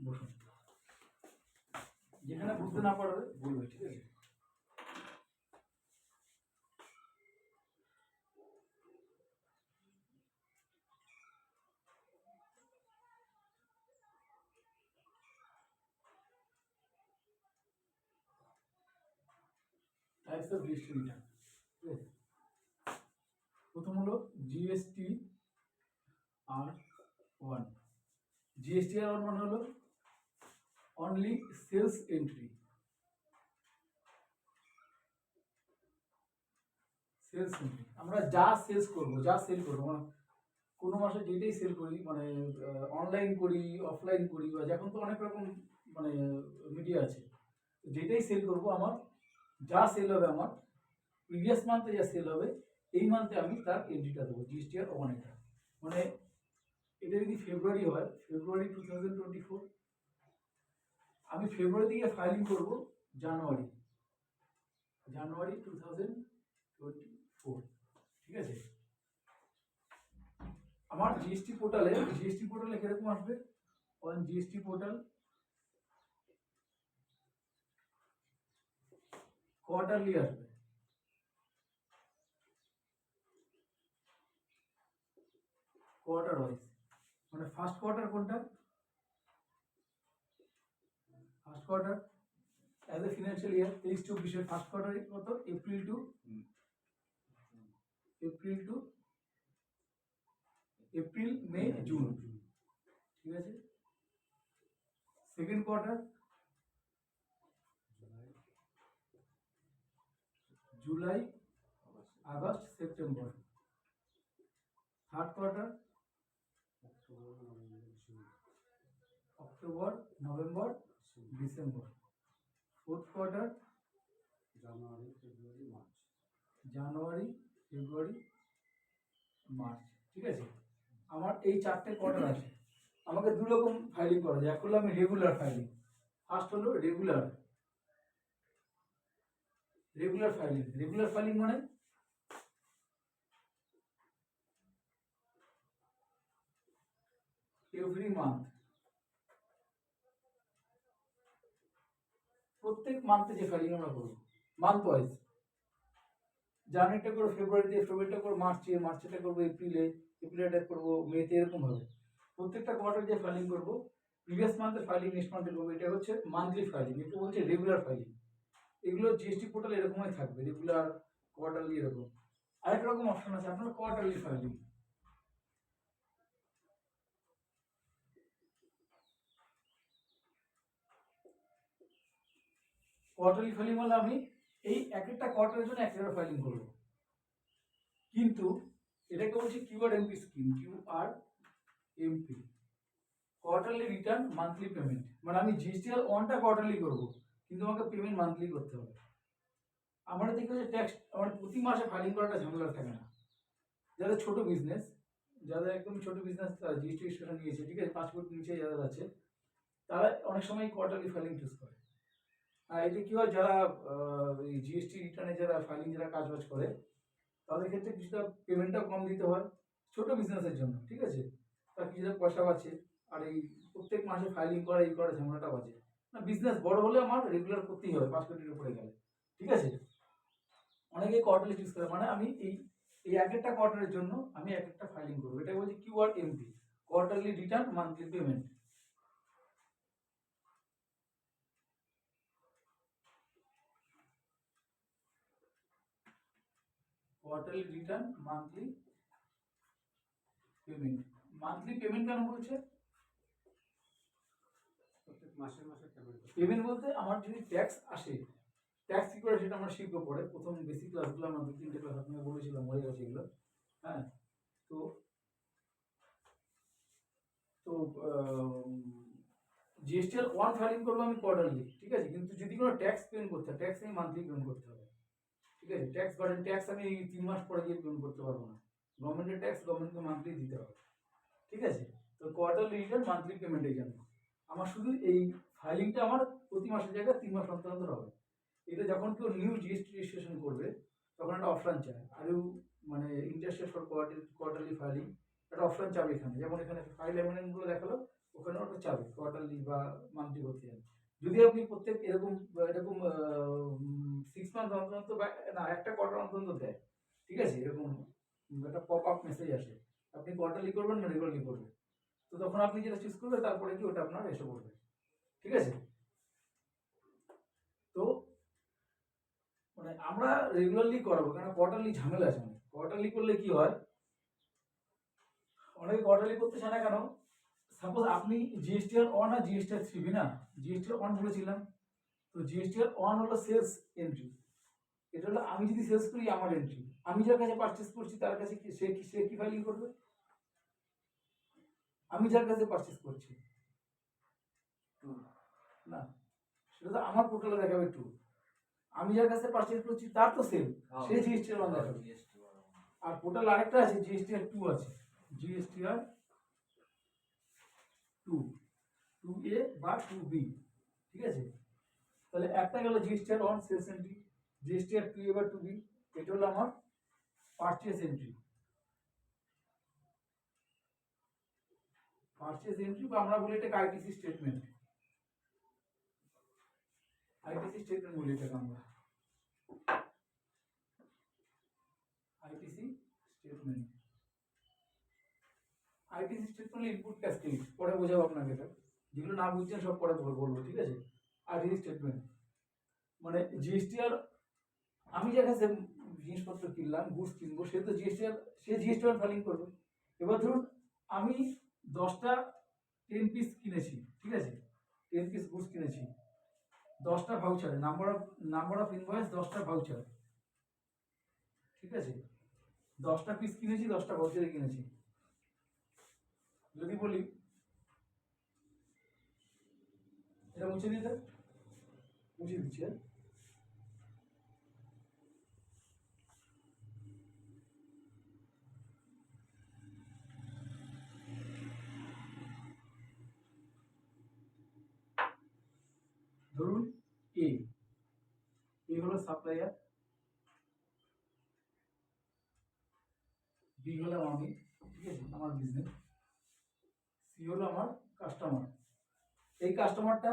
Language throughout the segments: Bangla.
বসুন, যেখানে বুঝতে না পারবে বলবে, ঠিক আছে? টাইপস অফ জিএসটি রিটার্ন, ঠিক আছে? প্রথম হলো জিএসটি আর 1। জিএসটি আর 1 মানে হলো only sales entry. Sales entry আমরা যা সেলস করবো, যা সেল করবো, মানে কোনো মাসে যেটাই সেল করি, মানে অনলাইন করি, অফলাইন করি, বা এখন তো অনেক রকম মানে মিডিয়া আছে, যেটাই সেল করবো আমার যা সেল হবে, আমার প্রিভিয়াস মান্থে যা সেল হবে এই মান্থে আমি তার এন্ট্রিটা দেবো, জিএসটি আর 1 এটা। মানে এটা যদি ফেব্রুয়ারি হয়, ফেব্রুয়ারি 2024, আমি ফেব্রুয়ারি থেকে ফাইলিং করবো জানুয়ারি 2024, ঠিক আছে? আমার জিএসটি পোর্টালে কিরকম আসবে? অন জিএসটি পোর্টাল কোয়ার্টারলি আসবে, কোয়ার্টার ওয়াইজ। মানে ফার্স্ট কোয়ার্টার কোনটা? First quarter as a financial year 23-24 first quarter কত? এপ্রিল টু মে জুন, ঠিক আছে? Second quarter July August September. Third quarter October November December. Fourth quarter January February March, ঠিক আছে? আমার এই 4টে কোয়ার্টার আছে। আমাকে দু রকম ফাইলিং করা যায়। এক হলো আমি রেগুলার ফাইলিং, ফার্স্ট হলো রেগুলার ফাইলিং মানে এভরি মান্থ, প্রত্যেক মান্থে যে ফাইলিং আমরা করবো মান্থ ওয়াইজ। জানুয়ারিটা করবো ফেব্রুয়ারিতে, ফেব্রুয়ারিটা করবো মার্চে, মার্চেটা করবো এপ্রিলে, এপ্রিলটা করবো মেতে, এরকম হবে। প্রত্যেকটা কোয়ার্টার যে ফাইলিং করবো, প্রিভিয়াস মান্থের ফাইলিং নেক্সট মান্থে করবো, এটা হচ্ছে মান্থলি ফাইলিং। এটা হচ্ছে রেগুলার ফাইলিং। এগুলো জিএসটি পোর্টালে এরকমই থাকবে, রেগুলার, কোয়ার্টারলি, এরকম। আরেক রকম অপশন আছে আপনার কোয়ার্টারলি ফাইলিং। কোয়ার্টারলি ফাইলিং হলে আমি এই এক একটা কোয়ার্টারের জন্য এক একটা ফাইলিং করবো, কিন্তু এটাকে বলছি QRMP scheme, QRMP, quarterly return monthly payment. মানে আমি জিএসটি আর 1টা কোয়ার্টারলি করবো, কিন্তু আমাকে পেমেন্ট মান্থলি করতে হবে। আমরা দেখি যে ট্যাক্স আমার প্রতি মাসে ফাইলিং করাটা ঝামেলা থাকে না। যাদের ছোট বিজনেস, যাদের একদম ছোট বিজনেস জিএসটি রেজিস্ট্রেশন নিয়েছে, ঠিক আছে, 5 ফুট নিচে যাদের আছে, তারা অনেক সময় কোয়ার্টারলি ফাইলিং চুজ করে। আর এতে কি হয়, যারা এই জিএসটি রিটার্নে যারা ফাইলিং যারা কাজবাজ করে, তাদের ক্ষেত্রে কিছুটা পেমেন্টটাও কম দিতে হয় ছোট বিজনেসের জন্য, ঠিক আছে? তার কিছুটা পয়সা বাঁচে। আর এই প্রত্যেক মাসে ফাইলিং করা এই করা ঝামেলাটা বাঁচে না। বিজনেস বড় হলে আমার রেগুলার করতেই হবে 5 কোটির উপরে গেলে, ঠিক আছে? অনেকে কোয়ার্টারলি চুজ করে, মানে আমি এই এই এক একটা কোয়ার্টারের জন্য আমি এক একটা ফাইলিং করবো। এটা বলছি QRMP, quarterly return monthly payment. Quarterly return monthly payment. Monthly payment কেন বলছে? মাসে পেমেন্ট বলতে আমার যদি ট্যাক্স আসে, ট্যাক্স কি করে সেটা আমরা শিখবো পরে। প্রথম বেসিক ক্লাসগুলো আমরা 2-3টে ক্লাস আপনাকে বলেছিলাম, হয়ে গেছে এগুলো। হ্যাঁ, তো তো জিএসটি আর 1 ফাইলিং করবো আমি কোয়ার্টারলি, ঠিক আছে? কিন্তু যদি কোনো ট্যাক্স পেমেন্ট করতে হয়, ট্যাক্স আমি মান্থলি পেমেন্ট করতে হবে, ঠিক আছে? ট্যাক্স বার্ডেন, ট্যাক্স আমি 3 মাস পরে গিয়ে পেমেন্ট করতে পারবো না। গভর্নমেন্টের ট্যাক্স গভর্নমেন্টকে মান্থলি দিতে হবে, ঠিক আছে? তো কোয়ার্টারলি রিটার্ন মান্থলি পেমেন্টের জন্য আমার শুধু এই ফাইলিংটা আমার প্রতি মাসের জায়গায় 3 মাস অন্তর অন্তর হবে। এটা যখন কেউ নিউ জিএসটি রেজিস্ট্রেশন করবে, তখন একটা অপশন চায়, আর মানে ইন্টারেস্টেড ফর কোয়ার্টারলি ফাইলিং, একটা অপশন চাবে এখানে। যেমন এখানে ফাইল অ্যামেন্ডমেন্টগুলো দেখালো, ও ওখানে ওটা চাবে কোয়ার্টারলি বা মান্থলি করতে চান। যদি আপনি প্রত্যেক এরকম এরকম 6 মান্থ অন্তর অন্তর বা না একটা কোয়ার্টার অন্তর অন্তর দেয়, ঠিক আছে, এরকম একটা পপ আপ মেসেজ আসে, আপনি কোয়ার্টারলি করবেন না রেগুলারলি করবেন, তো তখন আপনি যেটা চুজ করবেন তারপরে কি ওটা আপনার এসে পড়বে, ঠিক আছে। তো মানে আমরা রেগুলারলি করাবো, কারণ কোয়ার্টারলি ঝামেলা আছে। মানে কোয়ার্টারলি করলে কি হয়, অনেকে কোয়ার্টারলি করতে চায় না কেন, সাপোজ আপনি জিএসটিআর 1 আর জিএসটিআর 3 না, জিএসটিআর 1 বলেছিলাম, তো জিএসটিআর 1 হলো সেলস এন্ট্রি, এটা হলো আমি যদি সেলস করি আমার এন্ট্রি, আমি যার কাছে পারচেজ করছি তার কাছে সে কি ফাইলিং করবে, আমি যার কাছে পারচেজ করছি না, সেটা তো আমার পোর্টালে দেখাবে টু, আমি যার কাছে পারচেজ করছি তার তো সেম, সে জিএসটিআর 1 দেখাবে। আর পোর্টাল আরেকটা আছে জিএসটিআর 2 আছে, জিএসটিআর 2, 2A বা 2B, ঠিক আছে। তাহলে একটা গেল জিএসটিআর 1 সেলস এন্ট্রি, জিএসটিআর 2A বা 2B এটা হলো আমার পারচেজ এন্ট্রি, পারচেজ এন্ট্রি বা আমরা বলি এটাকে আইটিসি স্টেটমেন্ট, আইটিসি স্টেটমেন্ট বলি এটাকে আমরা, ITC statement. ITC statement input cascade, পরে বোঝাবো আপনাকে এটা, যেগুলো না বুঝছেন সব পরে বলবো, ঠিক আছে। আইটিসি স্টেটমেন্ট মানে জিএসটিআর, আমি যার কাছে জিনিসপত্র কিনলাম, গুডস কিনবো, সে তো জিএসটিআর, সে জিএসটিআর ফাইলিং করবে। এবার ধরুন আমি 10টা 10 পিস কিনেছি, ঠিক আছে, 10 পিস গুডস কিনেছি, 10টা ভাউচারে, নাম্বার অফ ইনভয়েস 10টা ভাউচার, ঠিক আছে, 10টা পিস কিনেছি, 10টা ভাউচারে কিনেছি। যদি বলি এটা মুছে দিতে, মুছে দিচ্ছি, হ্যাঁ। ধরুন এ, এ হলো সাপ্লায়ার, বি হলাম আমি, ঠিক আছে, আমার বিজনেস, সি হলো আমার কাস্টমার। এই কাস্টমারটা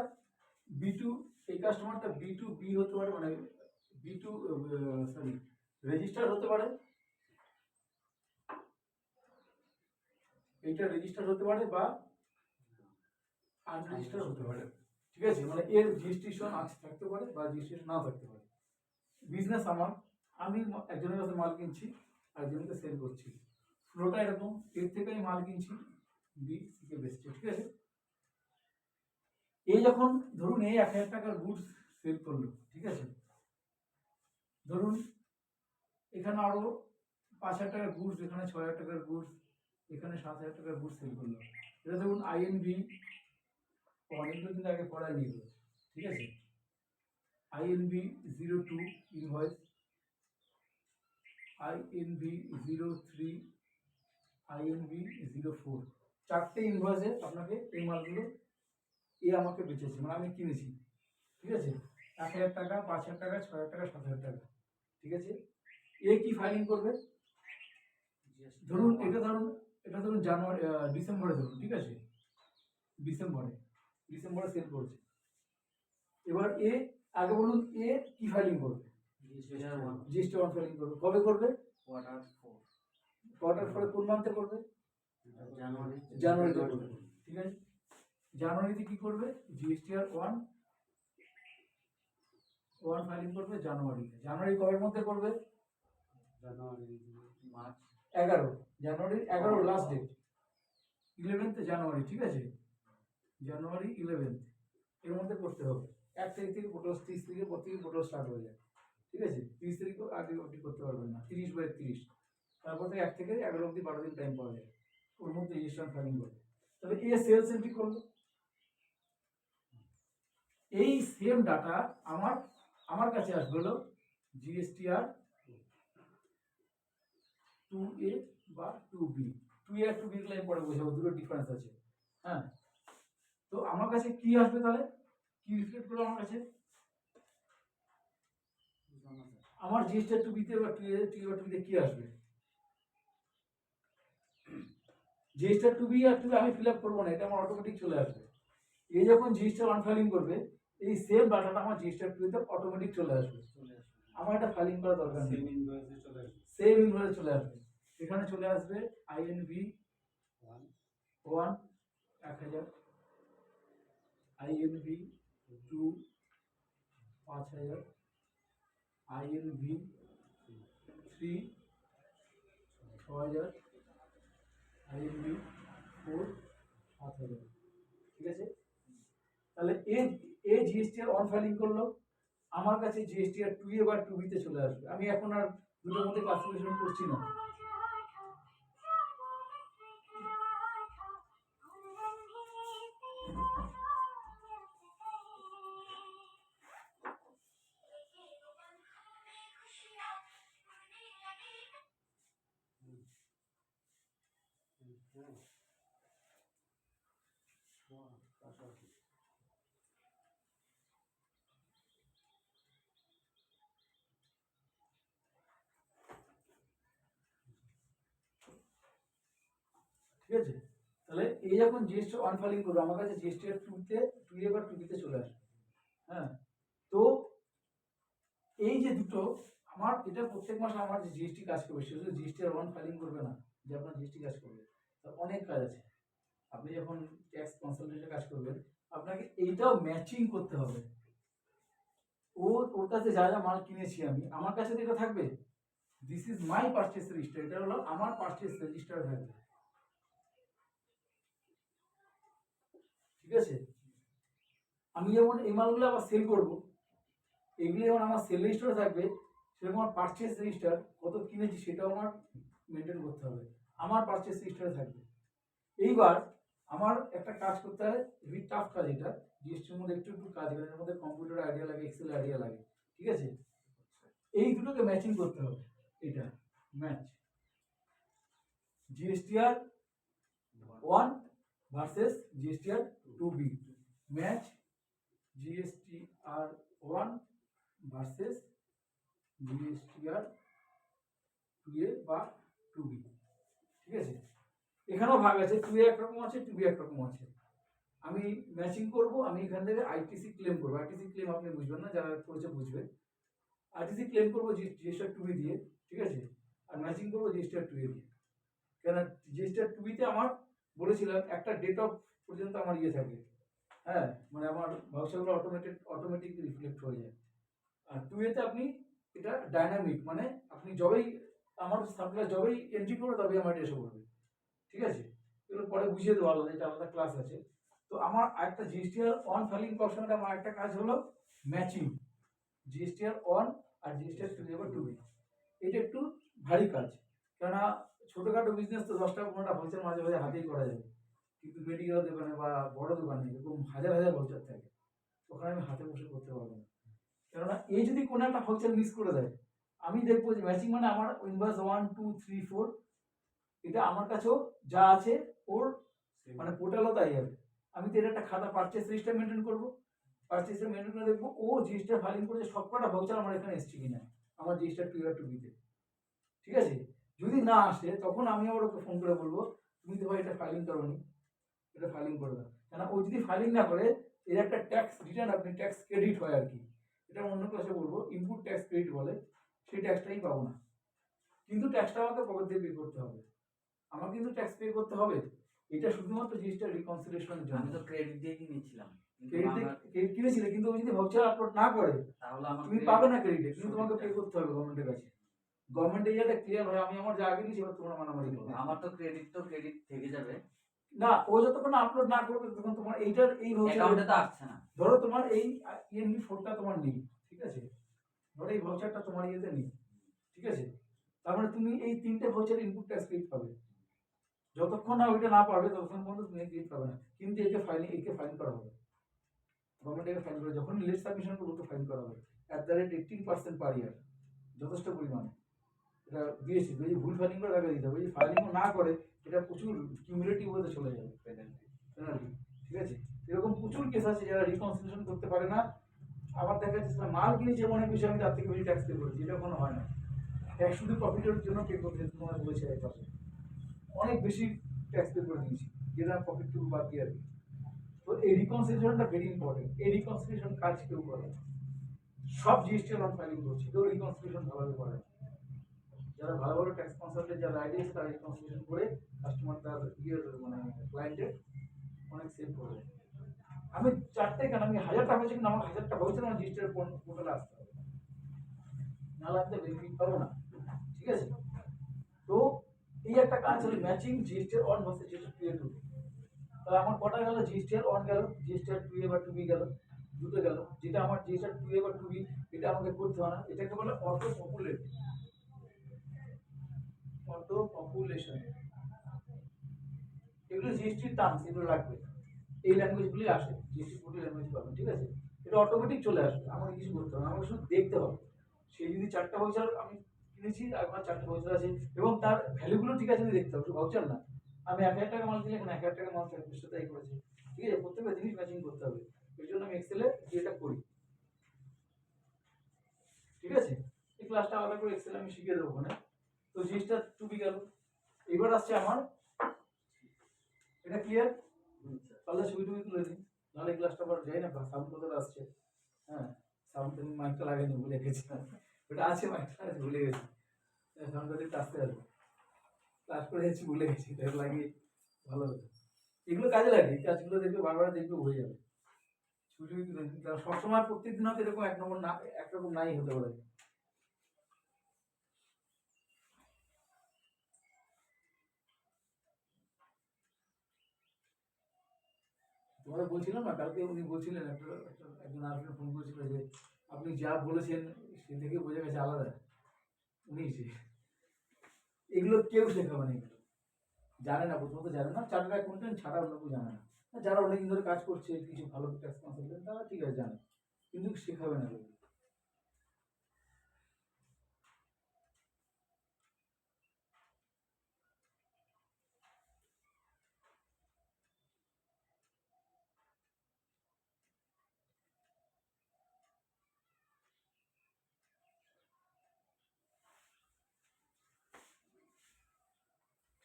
বি টু, এই কাস্টমারটা বি টু বি হতে পারে, মানে বি টু সরি রেজিস্টার হতে পারে, এইটা রেজিস্টার হতে পারে বা আনরেজিস্টার হতে পারে, ঠিক আছে, মানে এর রেজিস্ট্রেশন আছে থাকতে পারে বা রেজিস্ট্রেশন নাও থাকতে পারে। বিজনেস আমার, আমি একজনের কাছে মাল কিনছি আর একজনকে সেল করছি, ফ্লোটা এরকম, এর থেকে আমি মাল কিনছি, বি সি কে বেচছি, ঠিক আছে। এই যখন ধরুন এই 1000 টাকার গুডস সেল করলো, ঠিক আছে, ধরুন এখানে আরো 5000 টাকার গুডস, এখানে 6000 টাকার গুডস, এখানে 7000 টাকার গুডস সেল করলো, এটা ধরুন আইএনবি, অনেকগুলো কিন্তু আগে পড়াই নিয়ে গেলো, ঠিক আছে, আইএনবি 02 ইনভয়েস, আইএনবি 03, আইএনবি 04, চারটে ইনভয়েসে আপনাকে এই মালগুলো এ আমাকে বেচেছে, মানে আমি কিনেছি, ঠিক আছে, 1000 টাকা, 5000 টাকা, 6000 টাকা, 7000 টাকা, ঠিক আছে। এ কি ফাইলিং করবে, ধরুন এটা ধরুন জানুয়ারি ডিসেম্বরে ধরুন, ঠিক আছে, ডিসেম্বরে সেল করছে। এবার এ আগে বলুন এ কি ফাইলিং করবে, জিএসটি 1 ফাইলিং করবে, কবে করবে, কোয়ার্টার 4 কোন মান্থে করবে, জানুয়ারিতে করবে, ঠিক আছে। জানুয়ারিতে কি করবে, জিএসটিআর 1 ফাইলিং করবে জানুয়ারিতে, জানুয়ারি কবের মধ্যে করবে, মার্চ 11, জানুয়ারি 11 লাস্ট ডেট, 11th জানুয়ারি, ঠিক আছে, জানুয়ারি 11th এর মধ্যে করতে হবে। 1 তারিখ থেকে পোর্টাল, 30 তারিখের পর থেকে পোর্টাল স্টার্ট হয়ে যায়, ঠিক আছে, 30 তারিখও আগে অবধি করতে পারবেন না, 30 বা 31, তারপর থেকে 1 থেকে 11 অবধি 12 দিন টাইম পাওয়া যায়, ওর মধ্যে রেজিস্ট্রেশন ফাইলিং করবে। তবে এ সেলস এন্ট্রি করলো, এই সেম ডাটা আমার আমার কাছে আসবে হলো জিএসটিআর 2A বা 2B, 2A আর 2B গুলো আমি পরে বোঝাবো, দুটো ডিফারেন্স আছে, হ্যাঁ। তো আমার কাছে কি আসবে তাহলে, কি রিফ্লেক্ট করলো আমার কাছে, আমার জিএসটিআর 2B তে বা 2A বা 2B তে কি আসবে, জিএসটি টু বি আর টু আমি ফিল আপ করবো না, এটা আমার অটোমেটিক চলে আসবে। এই যখন জিএসটি ওয়ান ফাইলিং করবে এই সেম ডাটাটা আমার জিএসটি টু তে অটোমেটিক চলে আসবে, আমার এটা ফাইলিং করা দরকার নেই, সেম ইনভয়েসে চলে আসবে। এখানে চলে আসবে আইএনভি 1 1000, আইএনভি 2 5000, আইএনভি 3 6000, আইএনভি 4 7000। ঠিক আছে, তাহলে এ জিএসটি আর অন ফাইলিং করলো, আমার কাছে জিএসটি আর 2 এ বা 2 তে চলে আসবে। আমি এখন আর দুটোর মধ্যে ক্লাসিফিকেশন করছি না। ঠিক আছে, তাহলে এই যখন জিএসটি অন ফাইলিং করবো আমার কাছে জিএসটি আর 2 তে 2 এ বা 2 তে চলে আসবে। হ্যাঁ, তো এই যে দুটো আমার, এটা প্রত্যেক মাসে আমার যে জিএসটি কাজ করবে সেটা জিএসটি আর ওয়ান ফাইলিং করবে না, যে আপনার জিএসটি কাজ করবে, তার অনেক কাজ আছে। আপনি যখন ট্যাক্স কনসালটেন্টের কাজ করবেন আপনাকে এইটাও ম্যাচিং করতে হবে। ওর কাছে যা যা মাল কিনেছি আমি, আমার কাছে তো এটা থাকবে, this is my purchase register, এটা হলো আমার পারচেস রেজিস্টার থাকবে। ঠিক আছে, আমি যেমন এই মালগুলো আবার সেল করবো, এগুলি যেমন আমার সেল রেজিস্টার থাকবে, সেরকম আমার পারচেস রেজিস্টার কত কিনেছি সেটাও আমার মেনটেন করতে হবে, আমার পারচেস রেজিস্টারে থাকবে। এইবার আমার একটা কাজ করতে হয়, হেভি টাফ কাজ এটা, জিএসটির মধ্যে একটু একটু কাজ, এর মধ্যে কম্পিউটার আইডিয়া লাগে, এক্সেল আইডিয়া লাগে। ঠিক আছে, এই দুটোকে ম্যাচিং করতে হবে, এটা match GSTR 1 versus GSTR 2B, match GSTR 1 versus GSTR 2A বা 2B। ঠিক আছে, এখানেও ভাগ আছে, 2A একরকম আছে, 2B একরকম আছে। আমি ম্যাচিং করব, আমি এখান থেকে আইটিসি ক্লেম করব। আইটিসি ক্লেম আপনি বুঝবেন না, যারা করেছে বুঝবে। আইটিসি ক্লেম করবো জিএসটিআর 2B দিয়ে, ঠিক আছে, আর ম্যাচিং করবো জিএসটিআর 2A দিয়ে। কেন জিএসটিআর 2B তে আমার বলেছিলাম একটা ডেট অফ পর্যন্ত আমার ইয়ে থাকে, হ্যাঁ, মানে আমার ভাউচারগুলো অটোমেটিক রিফ্লেক্ট হয়ে যায়। আর 2A তে আপনি এটা ডাইনামিক, মানে আপনি যবেই আমার সাপ্লাই যবেই এন্ট্রি করবে তবেই আমার এটা এসে পড়বে। ঠিক আছে, এগুলো পরে বুঝিয়ে দেবো আলাদা, এটা আলাদা ক্লাস আছে। তো আমার একটা জিএসটিআর অন ফাইলিং করার সময় আমার একটা কাজ হলো ম্যাচিং জিএসটিআর অন আর জিএসটিআর 2A বা 2B। এটা একটু ভারী কাজ, কেননা ছোটখাটো বিজনেস তো 10টা 15টা ভাউচার মাঝে মাঝে হাতেই করা যাবে, কিন্তু মেডিকেল দোকানে বা বড় দোকানে এরকম হাজার হাজার ভাউচার থাকে, ওখানে আমি হাতে বসে করতে পারবো না। কেননা এই যদি কোনো একটা ভাউচার মিস করে দেয়, আমি দেখবো যে ম্যাচিং মানে আমার ইনভয়েস 1 2 3 4 এটা আমার কাছেও যা আছে ওর মানে পোর্টালও তাই যাবে। আমি তো এটা একটা খাতা পারচেস রেজিস্টার মেনটেন করবো, পারচেস মেনটেন করে দেখবো ও জিএসটিআর ফাইলিং করেছে সবকটা ভাউচার আমার এখানে এসছে কিনা, আমার জিএসটিআর 2 আর 2B তে। ঠিক আছে, যদি না আসে তখন আমি আবার ওকে ফোন করে বলবো তুমি তো ভাই এটা ফাইলিং করোনি, এটা ফাইলিং করে দাও। কেন ও যদি ফাইলিং না করে এর একটা ট্যাক্স রিটার্ন, আপনি ট্যাক্স ক্রেডিট হয় আর কি, এটা অন্য ক্লাসে বলবো, ইনপুট ট্যাক্স ক্রেডিট বলে, সেই ট্যাক্সটাই পাবো না। কিন্তু ট্যাক্সটা আমাকে পকেট দিয়ে পে করতে হবে, আমার কিন্তু ট্যাক্স পে করতে হবে। এটা শুধুমাত্র জিনিসটা রিকনসিলিয়েশনের জন্য। আমি তো ক্রেডিট দিয়ে কিনেছিলাম, ক্রেডিট কিনেছিলে, কিন্তু ও যদি ভাউচার আপলোড না করে তাহলে আমার তুমি পাবে না ক্রেডিট, কিন্তু তোমাকে পে করতে হবে গভর্নমেন্টের কাছে। গভর্নমেন্ট এরিয়াটা ক্লিয়ার হয়, আমি আমার যা আগে দিয়েছি এবার তোমরা মানামারি করবে। আমার তো ক্রেডিট থেকে যাবে না, ও যতক্ষণ আপলোড না করবে তখন তোমার এইটার এই অ্যাকাউন্টে তো আসছে না। ধরো তোমার এই ইএনবি 4টা তোমার নেই, ঠিক আছে, ধরো এই ভাউচারটা তোমার ইয়েতে নেই, ঠিক আছে, তার মানে তুমি এই 3টে ভাউচার ইনপুট ট্যাক্স ক্রেডিট পাবে, যতক্ষণ না ওইটা না পাবে ততক্ষণ পর্যন্ত তুমি ক্রেডিট পাবে না। কিন্তু একে ফাইন করা হবে, গভর্নমেন্ট একে ফাইন করে, যখন লেট সাবমিশন করবো তো ফাইন করা হবে @18% পার ইয়ার, যথেষ্ট পরিমাণে এটা দিয়েছি। যদি ভুল ফাইলিং করে টাকা দিতে হবে, যদি ফাইলিংও না করে এটা প্রচুর কিউমুলেটিভ হতে চলে যাবে পেনাল্টি। ঠিক আছে, এরকম প্রচুর কেস আছে যারা রিকনসিলিয়েশন করতে পারে না। আবার দেখা যাচ্ছে মাল কিনেছে অনেক বেশি, আমি তার থেকে বেশি ট্যাক্স পে করেছি, এটা কোনো হয় না। ট্যাক্স শুধু প্রফিটের জন্য পে করতে তোমার বলেছে, অনেক বেশি ট্যাক্স পে করে দিয়েছি, যেটা পকেট টু বাদ দিয়ে আর কি। তো এই রিকনসিলিয়েশনটা ভেরি ইম্পর্টেন্ট। এই রিকনসিলিয়েশন কাজ কেউ করে না। সব জিএসটি অন ফাইলিং করছে, কেউ রিকনসিলিয়েশন ভালোভাবে করে না। যারা ভালো ভালো ট্যাক্স কনসালটেন্ট যারা আইডিয়া আছে তারা রিকনসিলিয়েশন করে কাস্টমার তার মানে ক্লায়েন্টের অনেক সেভ করবে। আমি চারটে কেন, আমি 1000 টাকা হয়েছে কিন্তু আমার 1000 টাকা হয়েছে না, জিএসটির পোর্টালে আসতে হবে, না লাগতে বেনিফিট পাবো না। ঠিক আছে, তো এই একটা কাজ হলো ম্যাচিং জিএসটির one versus GST two A two. তাহলে আমার কটা গেল, জিএসটির অন গেল, জিএসটির টু এ বা টু বি গেল, দুটো গেল। যেটা আমার জিএসটির টু এ বা টু বি এটা আমাকে করতে হয় না, এটাকে বলে অটো পপুলেট, অটো পপুলেশন। এগুলো জিএসটির টার্মস, এগুলো লাগবে, এই ল্যাঙ্গুয়েজগুলি আসে, জিএসটি প্রতি ল্যাঙ্গুয়েজ পাবেন। ঠিক আছে, এটা অটোমেটিক চলে আসবে, আমাকে কিছু করতে হবে না, আমাকে শুধু দেখতে হবে। সেই যদি 4টা ভাউচার আমি কিনেছি, আমার 4টা ভাউচার আছে এবং তার ভ্যালুগুলো ঠিক আছে দেখতে হবে, শুধু ভাউচার না। আমি 1000 টাকা মাল কিনে এখানে 1000 টাকা মাল থাকবে, সেটাই করেছি। ঠিক আছে, প্রত্যেকটা জিনিস ম্যাচিং করতে হবে, এর জন্য আমি এক্সেলে এটা করি। ঠিক আছে, এই ক্লাসটা আলাদা করে এক্সেলে আমি শিখিয়ে দেবো ওখানে। তো জিনিসটা টুবি গেল, এবার আসছে আমার, এটা ক্লিয়ার? তাহলে ছবি টুবি তুলে দিন, নাহলে ক্লাসটা আবার যাই না, সাউন্ড কোথাও আসছে। হ্যাঁ, সাউন্ড মাইকটা লাগাইনি, ভুলে গেছিলাম, ওটা আছে মাইকটা আছে, ভুলে গেছি। সাউন্ড দিতে আসতে আসবে, ক্লাস করে যাচ্ছি ভুলে গেছি, তাই লাগিয়ে ভালো হতো। এগুলো কাজে লাগে, এই কাজগুলো দেখবে বারবার দেখবে হয়ে যাবে। ছবি টুবি তুলে দিন, কারণ সবসময় প্রত্যেকদিন হয়তো এরকম এক নম্বর না, একরকম নাই হতে পারে। তোমাকে বলছিলাম না কালকে, উনি বলছিলেন একজন আরেকজন ফোন করেছিল যে আপনি যা বলেছেন সে থেকে বোঝা গেছে আলাদা, উনি এগুলো কেউ শেখাবে না, এগুলো জানে না, প্রথমত জানে না, চার্টার্ড অ্যাকাউন্টেন্ট ছাড়া অন্য কেউ জানে না। যারা অনেকদিন ধরে কাজ করছে, কিছু ভালো ট্যাক্স কনসালটেন্ট তারা ঠিক আছে জানে, কিন্তু শেখাবে না এগুলো।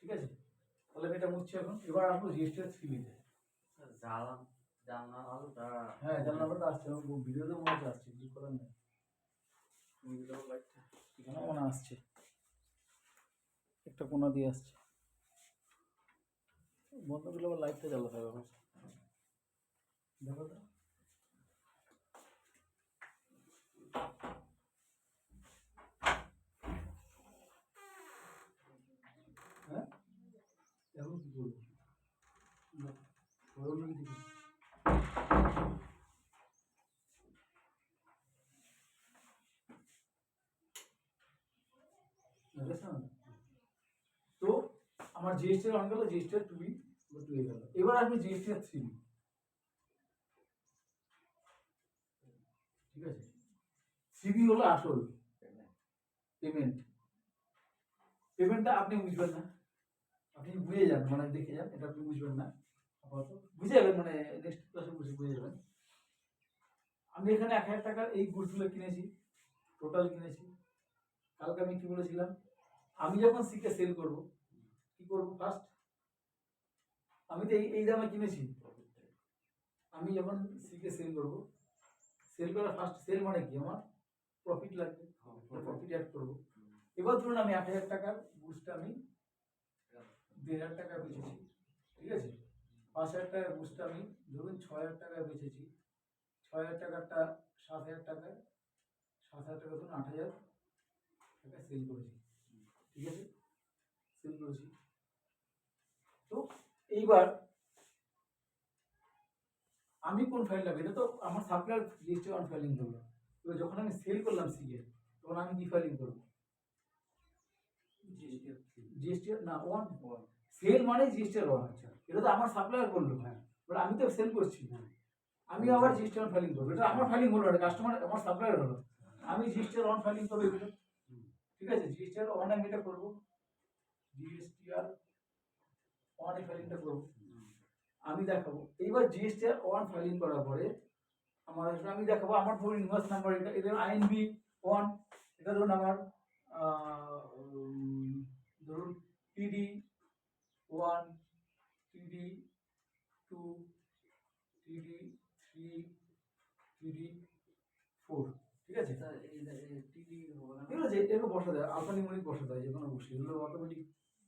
ঠিক আছে, তাহলে আমি এটা মুছছি এখন, এবার আসবো জিএসটি থ্রিতে। জানলাম, জানলাম আলোটা। হ্যাঁ, জানলাটা আসছে, ভিডিওতে মনে হচ্ছে আসছে, কিছু করার নেই। তুমি দিলে লাইটটা এখানে মনে আসছে, একটা কোনা দিয়ে আসছে, বন্ধ করলে আবার লাইটটা জ্বালাতে হবে আমার। দেখো তো, হ্যাঁ এখন কি করবো, না গরম লাগে কিছু। তো আমার জিএসটি অন গেল, জিএসটি টু বি টু এ গেল, এবার আসবে জিএসটি থ্রি। ঠিক আছে, সিবি হলো আসল পেমেন্ট। পেমেন্টটা আপনি বুঝবেন না, আপনি বুঝে যান, মানে দেখে যান, এটা আপনি বুঝবেন না, আপাতত বুঝে যাবেন, মানে নেক্সট ক্লাসে বুঝে যাবেন। আমি এখানে 1000 টাকার এই গুডসগুলো কিনেছি, টোটাল কিনেছি। কালকে আমি কি বলেছিলাম, আমি যখন সিকে সেল করব, কি করব ফার্স্ট, আমি তো এই দামে কিনেছি, আমি যখন সিকে সেল করব, সেল করা ফার্স্ট সেল মানে কি, আমার প্রফিট লাগবে, প্রফিট অ্যাড করবো। এবার ধরুন আমি 8000 টাকার বুস্টটা আমি 1500 টাকা বেচেছি। ঠিক আছে, 5000 টাকার বুস্টটা আমি ধরুন 6000 টাকায় বেচেছি, 6000 টাকারটা 7000 টাকায়, 7000 টাকা ধরুন 8000 টাকায় সেল করেছি। ঠিক আছে, সেল করেছি। তো এইবার আমি কোন ফাইলটা, এটা তো আমার সাপ্লায়ার জিএসটি অন ফাইলিং করলো। এবার যখন আমি সেল করলাম সিকে, তখন আমি কি ফাইলিং করবো, জিএসটি না ওয়ান, সেল মানে জিএসটি ওয়ান। আচ্ছা, এটা তো আমার সাপ্লায়ার করলো, হ্যাঁ, বাট আমি তো সেল করছি, হ্যাঁ, আমি আবার জিএসটি অন ফাইলিং করবো, এটা আমার ফাইলিং হলো, এটা কাস্টমার আমার সাপ্লায়ার হলো, আমি জিএসটি অন ফাইলিং করবো এগুলো। ঠিক আছে, জিএসটি অন আমি এটা করবো, জিএসটি অন এই ফাইলিংটা করবো, আমি দেখাবো। এইবার জিএসটি অন ফাইলিং করার পরে আমার আমি দেখাবো, আমার ধরুন ইনভয়েস নাম্বার, এটা এটা আইএনবি ওয়ান, এটা ধরুন আমার ধরুন পিডি ওয়ান, টিডি 2, টিডি 3, টিডি 4, ঠিক আছে? স্যার টিডি হবে না? এগুলো যে এগুলো বসা যায়, আলফানিউমেরিক বসা যায়, যে কোনো বসে এগুলো অটোমেটিক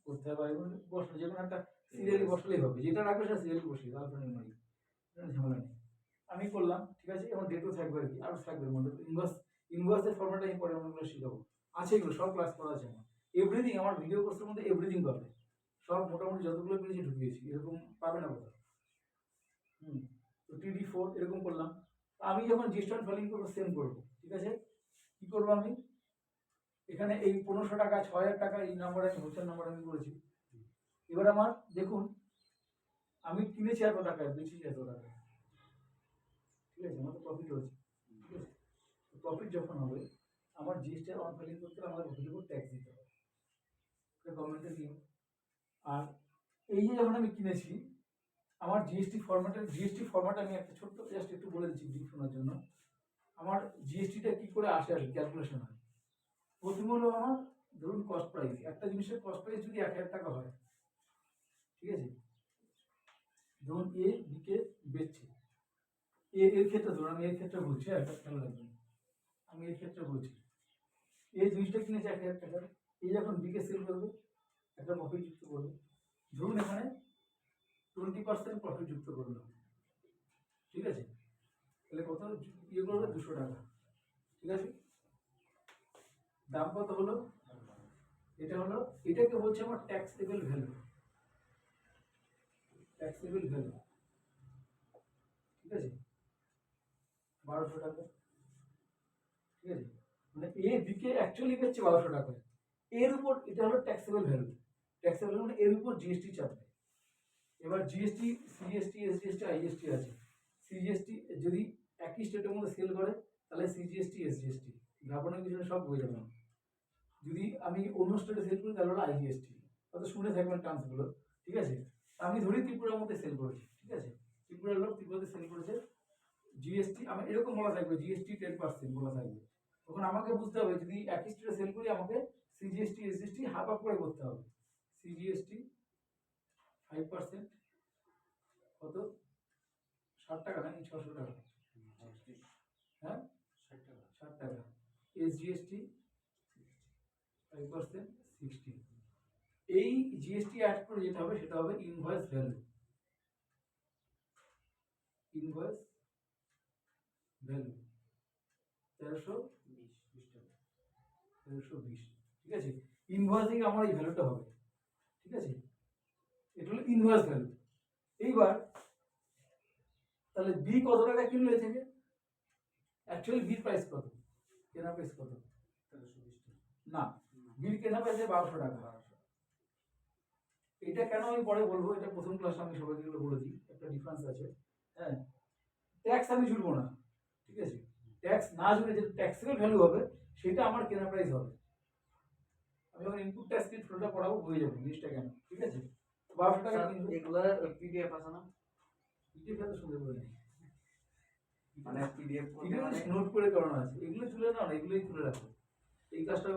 করতে হবে, এগুলো বসা যে কোনো একটা সিরিয়ালি বসালেই হবে, যেটা রাখবে সেটা সিরিয়ালি বসিয়ে আলফানিউমেরিক, ঝামেলা নেই। আমি করলাম, ঠিক আছে? এবং ডেটও থাকবে আর কি, আরও থাকবে এর মধ্যে ইনভয়েসের ফর্মেটটা আমি পরে অনেকগুলো শিখাবো, আছে এগুলো সব ক্লাস করা আছে আমার, এভরিথিং আমার ভিডিও কোর্সের মধ্যে এভরিথিং পাবে, সব মোটামুটি যতগুলো পেরেছি ঢুকিয়েছি, এরকম পাবে না কোথাও। তো টিডি 4 এরকম করলাম। আমি যখন জিএসটি ফাইলিং করবো সেম করবো, ঠিক আছে? কি করবো আমি এখানে এই 1500 টাকা 6000 টাকা এই নাম্বার আমি হোলসেল নাম্বার আমি করেছি। এবার আমার দেখুন আমি কিনেছি এত টাকায়, বেচেছি এত টাকায়, ঠিক আছে? আমার তো প্রফিট হচ্ছে, ঠিক আছে? প্রফিট যখন হবে আমার জিএসটি অন ফাইলিং করতে হলে আমাদের প্রফিটের উপর ট্যাক্স দিতে হবে, এটা গভর্নমেন্টের নিয়ম। আর এই যে যখন আমি কিনেছি আমার জিএসটি ফরম্যাট আমি একটা ছোট্ট জাস্ট একটু বলে দিচ্ছি ব্রিফ শোনার জন্য। আমার জিএসটিটা কি করে আসে আর ক্যালকুলেশন হয়, প্রথম হলো আমার ধরুন কস্ট প্রাইস, একটা জিনিসের কস্ট প্রাইস যদি 1000 টাকা হয়, ঠিক আছে? ধরুন এ বিকে বেচছে, এর ক্ষেত্রে ধরুন আমি এর ক্ষেত্রে বলছি, একটা খেয়াল রাখবেন, আমি এর ক্ষেত্রে বলছি এই জিনিসটা কিনেছে 1000 টাকা, এই যখন বিকে সেল করবে একটা প্রফিট যুক্ত করবে, ধরুন এখানে 20% প্রফিট যুক্ত করলাম, ঠিক আছে? তাহলে কত ইয়ে করবে 200 টাকা, ঠিক আছে? দাম কত হলো, এটা হলো, এটাকে বলছে আমার ট্যাক্সেবল ভ্যালু, ট্যাক্সেবল ভ্যালু, ঠিক আছে? 1200 টাকা, ঠিক আছে? মানে এ দিকে অ্যাকচুয়ালি বেচছে 1200 টাকায়, এর উপর এটা হলো ট্যাক্সেবল ভ্যালু, ট্যাক্সেবল মানে এর উপর জিএসটি চাপবে। এবার জিএসটি, সিজিএসটি, এসজিএসটি, আইজিএসটি আছে। সিজিএসটি যদি একই স্টেটের মধ্যে সেল করে তাহলে সিজিএসটি, এসজিএসটি ঘাবড়ানোর কিছু সব হয়ে যাবে না। যদি আমি অন্য স্টেটে সেল করি তাহলে হলো আইজিএসটি, হয়তো শুনে থাকবেন টার্মসগুলো, ঠিক আছে? আমি ধরি ত্রিপুরার মধ্যে সেল করেছি, ঠিক আছে? ত্রিপুরার লোক ত্রিপুরাতে সেল করেছে, জিএসটি আমার এরকম বলা থাকবে, জিএসটি 10% বলা থাকবে, তখন আমাকে বুঝতে হবে যদি একই স্টেটে সেল করি আমাকে সিজিএসটি, এসজিএসটি হাফ আপ করে করতে হবে। সিজিএসটি 5% কত, 60 টাকা নাকি 600 টাকা, হ্যাঁ 60 টাকা, এসজিএসটি 5% 60, এই জিএসটি অ্যাড করে যেটা হবে সেটা হবে ইনভয়েস ভ্যালু, ইনভয়েস ভ্যালু 1320 টাকা, 1320, ঠিক আছে? ইনভয়েস থেকে আমার এই ভ্যালুটা হবে, ঠিক আছে? এটা হলো ইনভয়েস ভ্যালু। এইবার তাহলে বি কত টাকা কিনলো এ থেকে, অ্যাকচুয়ালি বির প্রাইস কত, কেনা প্রাইস কত, 1320 টাকা না, বিল কেনা প্রাইস 1200 টাকা। এটা কেন আমি পরে বলবো, এটা প্রথম ক্লাসে আমি সবাইকে এগুলো বলে দিই, একটা ডিফারেন্স আছে, হ্যাঁ? ট্যাক্স আমি জুড়বো না, ঠিক আছে? ট্যাক্স না জুড়ে যে ট্যাক্সেবল ভ্যালু হবে সেটা আমার কেনা প্রাইস হবে। আমি যখন ইনপুট ট্যাক্স কি ফ্লোটা পড়াবো বুঝে যাবো জিনিসটা কেন, ঠিক আছে? 1200 টাকা কিনবো, এগুলো পিডিএফ আছে না? পিডিএফ এত সুন্দর করে নেই, মানে পিডিএফ নোট করে করানো আছে, এগুলো তুলে নাও না, এগুলোই তুলে রাখো, এই কাজটা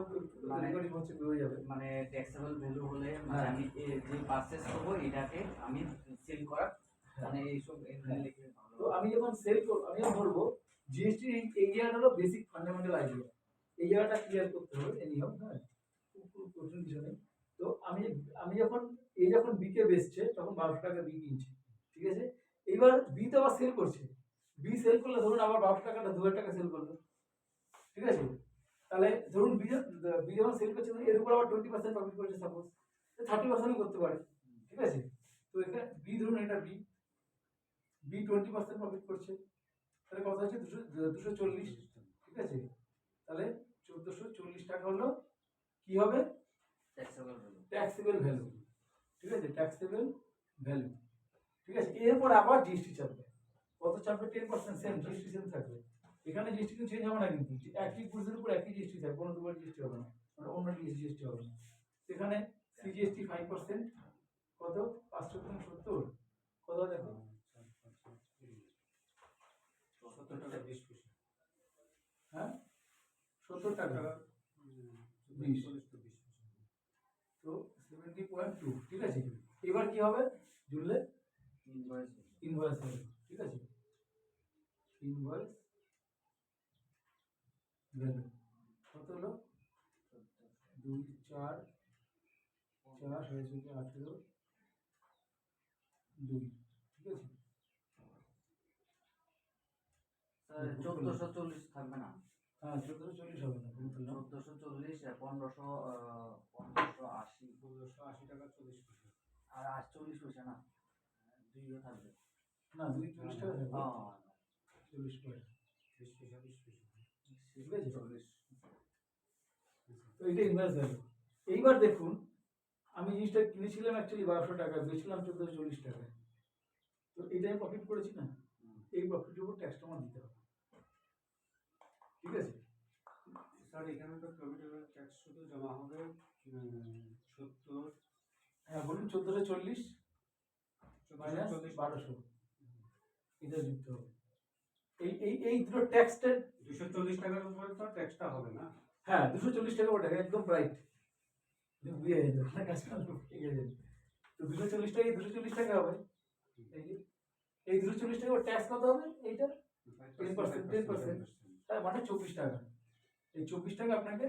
মানে রেকর্ডিং হচ্ছে হয়ে যাবে। মানে ট্যাক্সেবল ভ্যালু হলে মানে হ্যাঁ। আমি যে পারচেজ করবো এটাকে আমি সেল করার মানে এইসব এখানে লিখে তো আমি যখন সেল করব আমি ধরবো জিএসটি এই জায়গাটা হলো বেসিক ফান্ডামেন্টাল আইডিয়া, এই জায়গাটা ক্লিয়ার করতে হবে এনিহাউ, হ্যাঁ? খুব কঠিন কিছু নেই। তো আমি যখন এই যখন বি কে বেচছে তখন 1200 টাকা বি কিনছে, ঠিক আছে? এবার বি তো আবার সেল করছে, বি সেল করলে ধরুন আবার 1200 টাকাটা 2000 টাকা সেল করলো, ঠিক আছে? তাহলে ধরুন বি যখন সেল করছে এর উপর আবার 20% প্রফিট করছে, সাপোজ 30% করতে পারে, ঠিক আছে? তো এখানে বি ধরুন এটা বি 20% প্রফিট করছে, তাহলে কত হচ্ছে 240, ঠিক আছে? তাহলে 1440 টাকা হলো কি হবে, ট্যাক্সেবল ভ্যালু। ট্যাক্সেবল ভ্যালু, ঠিক আছে? ট্যাক্সেবল ভ্যালু, ঠিক আছে? এরপর আবার জিএসটি চাপবে, কত চাপবে, 10% সেম জিএসটি সেম থাকবে, এখানে জিএসটি কিন্তু চেঞ্জ হবে না, কিন্তু একই গুডসের উপর একই জিএসটি থাকবে, কোনো দুবার জিএসটি হবে না, মানে অন্য জিএসটি হবে না। এখানে সিজিএসটি 5% কত 570, কত দেখো 70 টাকা 20 পয়সা, হ্যাঁ 70 টাকা 20 তো 70.2, ঠিক আছে? এবার কি হবে জুড়লে হবে, ঠিক আছে? ইনভয়েস ভ্যালু কত হলো? 2 4 4 হয়েছে কি 18 2, ঠিক আছে? স্যার 1440 থাকবে না? হ্যাঁ 1440 হবে না, কত হলো? 1440 1580 1580 টাকা 40 পয়সা। আর 48 পয়সা না, দুইও থাকবে। না 240 টাকা থাকবে, হ্যাঁ 40 পয়সা, 20 পয়সা 20 পয়সা। ঠিক আছে? 40। তো এটা ইনভয়েস ভ্যালু। এইবার দেখুন, আমি জিনিসটা কিনেছিলাম অ্যাকচুয়ালি 1200 টাকা, বেচলাম 1440 টাকায়। তো এটা আমি প্রফিট করেছি না, এই প্রফিটের উপর ট্যাক্সটা আমার দিতে হবে, ঠিক আছে? স্যার এখানে তো প্রফিটেবল ট্যাক্স শুধু জমা হবে 70 হ্যাঁ বলুন, 1440 মাইনাস 1200, এটা যুক্ত হবে। এই দুটো ট্যাক্সটা 240 টাকার উপরে তো ট্যাক্সটা হবে না। হ্যাঁ 240 টাকা ওটা একদম রাইট, বুঝে যেত না কাজ করলে ঠিক আছে। তো 240 টাকা 240 টাকা হবে, এই যে এই 240 টাকা ট্যাক্স কত হবে? এইটা 10%, 10%, তার মানে 24 টাকা। এই 24 টাকা আপনাকে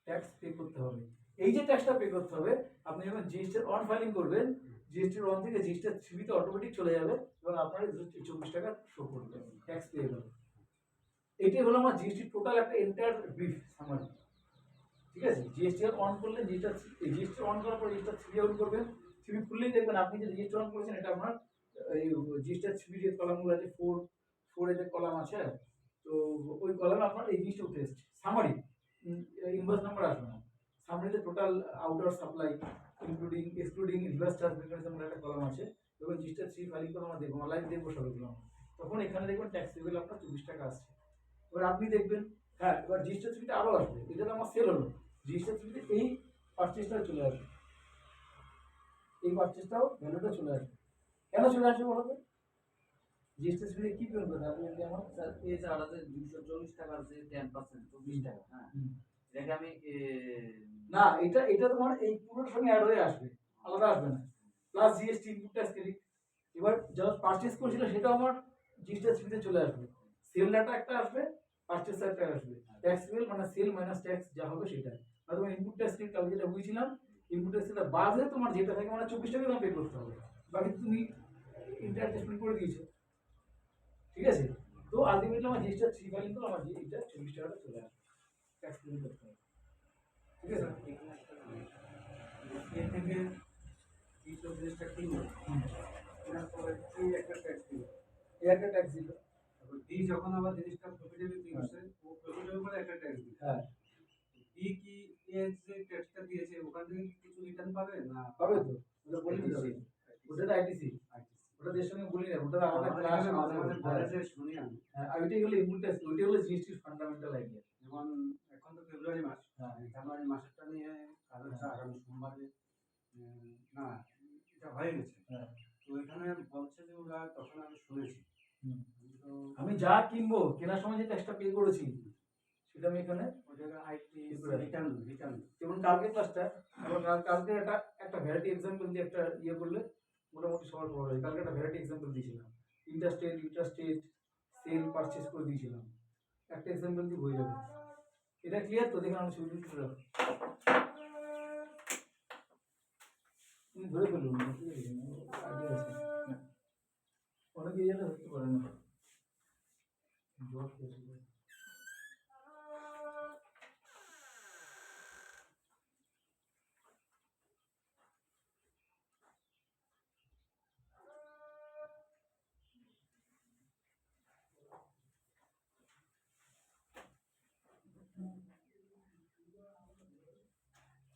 ট্যাক্স পে করতে হবে। এই যে ট্যাক্সটা পে করতে হবে, আপনি যখন জিএসটি অন ফাইলিং করবেন, জিএসটি অন থেকে জিএসটি সিবিতে অটোমেটিক চলে যাবে এবং আপনার 224 টাকা শো করবে ট্যাক্স পেয়েবল। এটাই হলো আমার জিএসটি টোটাল একটা এন্টায়ার ব্রিফ সামারি, ঠিক আছে? জিএসটি অন করলে জিএসটি অন করার পর জিএসটি সিবি অন করবেন, সিবি খুললেই দেখবেন আপনি যে জিএসটি অন করেছেন এটা আপনার এই জিএসটি সিবি যে কলামগুলো আছে 4 এর যে কলাম আছে, তো ওই কলামে আপনার এই জিনিসটা উঠে এসেছে সামারি, ইনভয়েস নাম্বার আসবে না। সামারিতে total outer supply including excluding reverse charge mechanism একটা কলাম আছে, এবং জিএসটি সিবি ফাইলিং করে আমরা দেখবো, লাইভ দেখবো সবগুলো আমরা। তখন এখানে দেখবেন ট্যাক্স পেয়েবল আপনার 24 টাকা আসছে। এবার আপনি দেখবেন, হ্যাঁ এবার জিএসটি সিবিটা আরও আসবে, এটা তো আমার সেল হলো, জিএসটি সিবিতে এই পারচেজটা চলে আসবে, এই পারচেজটাও ভ্যালুটা চলে আসবে। কেন চলে আসবে বলতো? জিএসটি সিবিতে কি করবে আপনি যদি আমার স্যার এই যে আলাদা 240 টাকার যে 10% 24 টাকা, হ্যাঁ এটাকে আমি না, এটা তোমার এই পুরোর সঙ্গে অ্যাড হয়ে আসবে, আলাদা আসবে না, plus GST input tax credit. এবার যা পারচেজ করেছিল সেটা আমার জিএসটি সিবিতে চলে আসবে, সেল ডাটা একটা আসবে, পারচেজ একটা আসবে, ট্যাক্স বিল মানে সেল মাইনাস ট্যাক্স যা হবে সেটা। আর তোমার ইনপুট ট্যাক্স ক্রেডিট আমি যেটা বুঝছিলাম, ইনপুট ট্যাক্স ক্রেডিট বাদে তোমার যেটা থাকে মানে 24 টাকা তোমার পে করতে হবে, বাকি তুমি ইন্টারটেস্টমেন্ট করে দিয়েছো, ঠিক আছে? তো আলটিমেটলি আমার জিএসটি থ্রি ফাইলিং করলে আমার এটা 24 টাকাটা চলে আসবে, ট্যাক্স ক্লেম করতে হবে, ঠিক আছে? এর থেকে এই সব জিনিসটা কিনবো, কেনার পরে এই একটা ট্যাক্স দিল, এই একটা ট্যাক্স দিল, তারপর ডি যখন আবার জিনিসটা প্রফিটেবল কিনছে ও প্রফিটেবল করে একটা ট্যাক্স দিল। হ্যাঁ ডি কি এর যে ট্যাক্সটা দিয়েছে ওখান থেকে কিছু রিটার্ন পাবে না? পাবে তো, ওটা বলে দিতে হবে, ওটা তো আইটিসি, ওটা দেশের সঙ্গে বলি না, ওটা আলাদা ক্লাস মাঝে মাঝে বলে যে শুনি আমি, হ্যাঁ ওইটাই হলো ইনপুট ট্যাক্স, ওইটাই হলো জিএসটির ফান্ডামেন্টাল আইডিয়া। যেমন এখন তো ফেব্রুয়ারি মাস, হ্যাঁ জানুয়ারি মাসেরটা নিয়ে কাজ হচ্ছে আগামী সোমবারে, না এটা হয়ে গেছে। হ্যাঁ তো এখানে বলছে যে ওরা, তখন আমি শুনেছি, তো আমি যা কিনবো কেনার সময় যে ট্যাক্সটা পে করেছি সেটা আমি এখানে, ওই জায়গায় আইটি February। রিটার্ন যেমন কালকে ক্লাসটা, আবার কালকে একটা ভ্যারাইটি এক্সাম্পল দিয়ে একটা ইয়ে করলে মোটামুটি সবার পড়া যায়। কালকে একটা ভ্যারাইটি এক্সাম্পল দিয়েছিলাম, ইন্টারস্টেট সেল পারচেজ করে দিয়েছিলাম, একটা এক্সাম্পল দিয়ে হয়ে যাবে। এটা ক্লিয়ার তো? দেখুন আমি ছবি তুলে রাখো, তুমি ধরে ফেলুন, আইডিয়া আছে, অনেকে এই জায়গায় ধরতে পারে না, জব পেয়েছে।